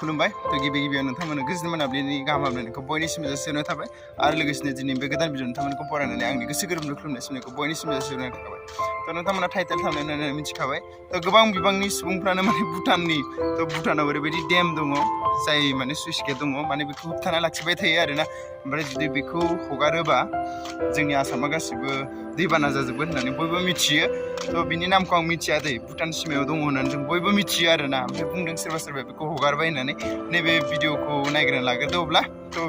खुलुमबाय तो गिबियाव नोंथांमोननो गोजोन मोनाबिलिनि गाहाम हामलायनायखौ बयनिसिमबो जासिहरनाय थाबाय आरो लोगोसेनो दिनै बे गोदान भिडिअ नोंथांमोनखौ बरायनानै आंनि गोसो गोरबोनिफ्राय खुलुमनाय सिमनायखौ बयनिसिमबो जासिहरनाय थाबाय तो नोंथांमोना टाइटेल थांनानै नायनानै मिथिखाबाय तो गोबां बिबांनि सुबुंफ्रानो माने भुटाननि तो भुटानाव ओरैबायदि डेम दङ जाय माने सुइस गेट दङ माने बेखौ होबथाना लाखिबाय थायो आरोना ओमफ्राय जुदि बेखौ हगारोबा जोंनि आसामा गासिबो दैबाना जाजोबगोन होननानै बयबो मिथियो तो बिनि नामखौ आं मिथिया दै भुटान सिमायाव दङ होननानै जों बयबो मिथियो आरोना ओमफ्राय बुंदों सोरबा बेखौ हगारबाय होननानै नैबे भिडिअखौ नायग्रोना लाग्रोदो अब्ला तो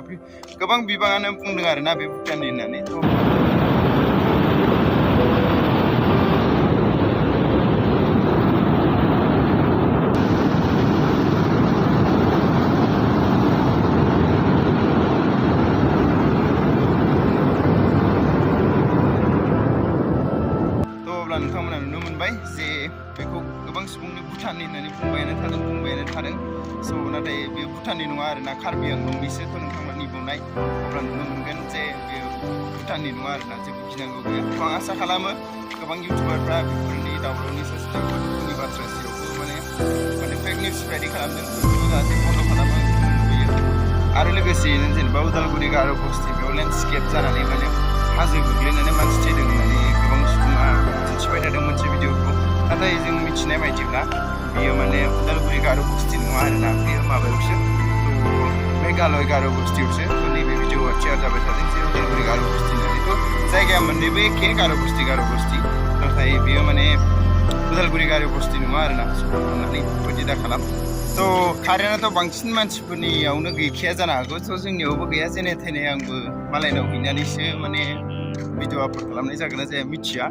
गोबां बिबाङानो बुंदों आरोना बे भुटाननि होननानै तो नोंथांमोना नुनो मोनबाय जे बेखौ गोबां सुबुंनि भुटाननि होननानै बुंबायानो थादों स' नाथाय बे भुटाननि नङा आरोना कार्बि आंलंनिसो तो नोंथांमोननि बुंनाय अब्ला नुनो मोनगोन जे बे भुटाननि नङा आरोना जेबो गिनांगौ गैया तो आं आसा खालामो गोबां इउटुबारफ्रा बेफोरनि दावरावनि ससेनि बाथ्रा जेरावबो माने फेक निउस स्प्रेडिं खालामदों बेखौ जाहाथे बन्द' खालामो लुबैयो आरो लोगोसेयैनो जेनेबा उदालगुरि गार'बस्ति बेयाव लेन्डस्केप जानानै माने हाजो गोग्लैनानै मानसि थैदों होननानै गोबां सुबुङा दिन्थिबाय थादों मोनसे भिडिअखौ नाथाय जों मिथिनाय बायदिब्ला बियो माने उदालगुरि गार'बस्ति नङा आरोना बेयो माबायावसो मेघालय गार'बस्तियावसो तो नैबे भिडिअआ शेयार जाबाय थादों जे उदालगुरि गार'बस्ति होननानै तो जायगाया मोननैबो एखे गार'बस्ति नाथाय बेयो माने उदालगुरि गार'बस्ति नङा आरोना होननानै बेबायदि दा खालाम तो कारेन्टआथ' बांसिन मानसिफोरनियावनो गैखाया जानो हागौ थ' जोंनियावबो गैया जेने थेने आंबो मालायनाव हैनानैसो माने भिडिअ आपल'ड खालामनाय जागोन ना जाया मिथिया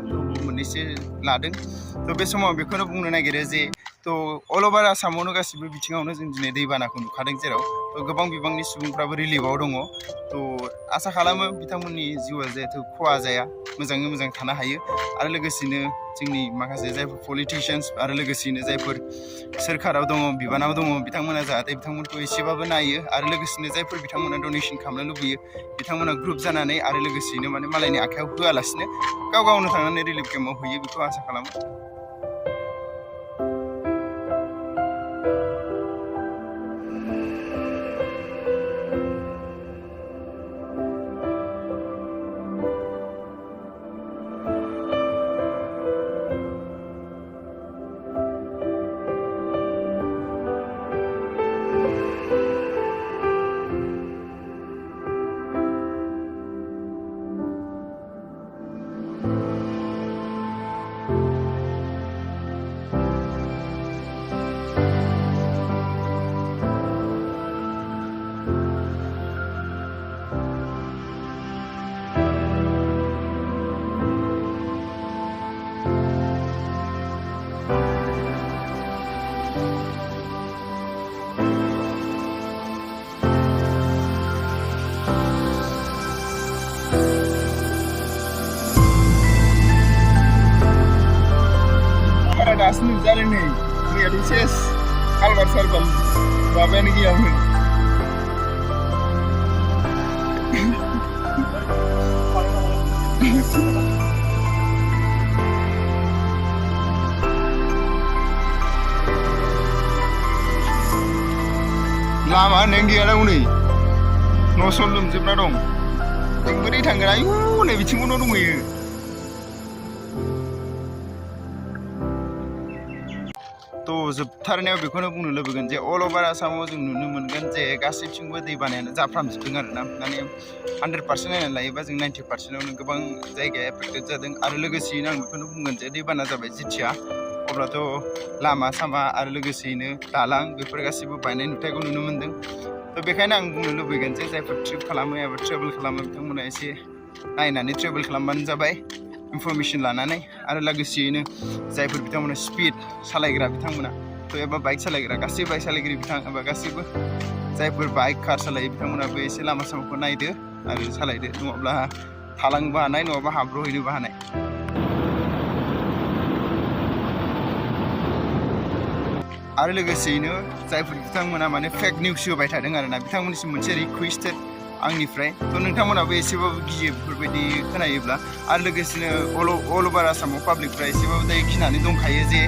मोननैसो लादों तो बे समाव बेखौनो बुंनो नागिरो जे तो अल अभार आसामावनो गासिबो बिथिङावनो जों दिनै दैबानाखौ नुखादों जेराव तो गोबां बिबांनि सुबुंफ्राबो रिलिफआव दङ तो आसा खालामो बिथांमोननि जिउआ जिहेथु खहा जाया मोजाङै मोजां थानो हायो आरो लोगोसेनो जोंनि माखासे जायफोर पलिटिशियान्स आरो लोगोसेनो जायफोर सोरखाराव दङ बिबानाव दङ बिथांमोना जाहाथे बिथांमोनखौ एसेबाबो नायो आरो लोगोसेनो जायफोर बिथांमोना डनेसन खालामनो लुबैयो बिथांमोना ग्रुप जानानै आरो लोगोसेनो माने मालायनि आखायाव होआलासिनो गाव गावनो थांनानै रिलिफ केम्पआव हैयो बेखौ आसा खालामो दासो नुजादों नै मैयाथ' सेस कालभार सारभार माबायानो गैयामोन लामा होननायानो गैयाना हनै न' स' लोमजोबना दं जों बोरै थांगोन आयु नै बिथिंबो न' दंहैयो तो जोबथारनायाव बेखौनो बुंनो लुबैगोन जे अल अभार आसामाव जों नुनो मोनगोन जे गासैथिंबो दै बानायानो जाफ्रामजोबदों आरोना माने 100% नायनानै लायोबा जों 90%आवनो गोबां जायगाया एफेक्टेड जादों आरो लोगोसेयैनो आं बेखौनो बुंगोन जे दैबाना जाबाय जेथिया अब्लाथ' लामा सामा आरो लोगोसेयैनो दालां बेफोर गासैबो बायनाय नुथायखौ नुनो मोन्दों तो बेखायनो आं बुंनो लुबैगोन जे जायफोर ट्रिप खालामो एबा ट्रेभेल खालामो बिथांमोना एसे नायनानै ट्रेभेल खालामबानो जाबाय इनफरमेशन लानानै आरो लोगोसेयैनो जायफोर बिथांमोना स्पिड सालायग्रा बिथांमोना तो एबा बाइक सालायग्रा गासै बाइक सालायगिरि बिथां एबा गासैबो जायफोर बाइक कार सालायो बिथांमोनाबो एसे लामा सामाखौ नायदो आरो सालायदो नङाब्ला थालांनोबो हानाय नङाबा हाब्र'हैनोबो हानाय आरो लोगोसेयैनो जायफोर बिथांमोना माने फेक निउस होबाय थादों आरोना बिथांमोननिसिम मोनसे रिक्वेस्टेड आंनिफ्राय तो नोंथांमोनाबो एसेबाबो गियो बेफोरबायदि खोनायोब्ला आरो लोगोसेनो अल ओभार आसामाव पाब्लिकफ्रा एसेबाबो दायो गिनानै दंखायो जे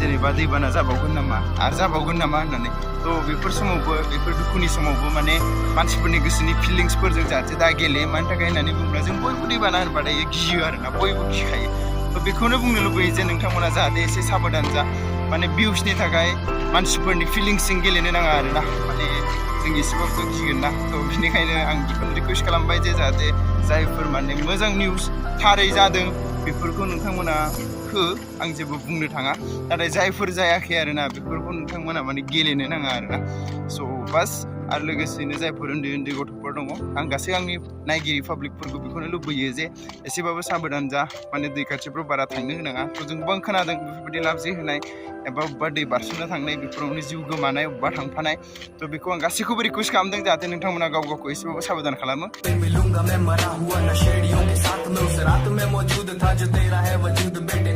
जेनेबा दैबाना जाबावगोन नामा आरो जाबावगोन नामा होननानै थ' बेफोर समावबो बेफोर दुखुनि समावबो माने मानसिफोरनि गोसोनि फिलिंसफोरजों जाहाथे दा गेलेयो मानि थाखाय होननानै बुङोब्ला जों बयबो दैबाना होनबाथाय गियो आरोना बयबो गिखायो थ' बेखौनो बुंनो लुबैयो जे नोंथांमोना जाहाथे एसे साबधान जा माने भिउसनि थाखाय मानसिफोरनि फिलिंसजों गेलेनो नाङा आरोना माने जों एसेबाबो गिगोन ना थ' बेनिखायनो आं बेखौनो रिकुवेस्ट खालामबाय जे जाहाथे जायफोर माने मोजां निउस थारै जादों बेफोरखौ नोंथांमोना हो आं जेबो बुंनो थाङा नाथाय जायफोर जायाखै आरोना बेफोरखौ नोंथांमोना माने गेलेनो नाङा आरोना स' बास आरो लोगोसेनो जायफोर उन्दै उन्दै गथ'फोर दङ आं गासै आंनि नायगिरि पाब्लिकफोरखौ बेखौनो लुबैयो जे एसेबाबो साबधान जा माने दै खाथिफ्राव बारा थांनो होनाङा थ' जों गोबां खोनादों बेफोरबायदि लाबजे होनाय एबा अबेबा दै बारस'ना थांनाय बेफोरावनो जिउ गोमानाय अबेबा थांफानाय थ' बेखौ आं गासैखौबो रिकुवेस्ट खालामदों जाहाथे नोंथांमोना गाव गावखौ एसेबाबो साबधान खालामो मिलूंगा मैं मरा हुआ नशेड़ियों के साथ में उस रात में मौजूद था जो तेरा है वजूद बेटे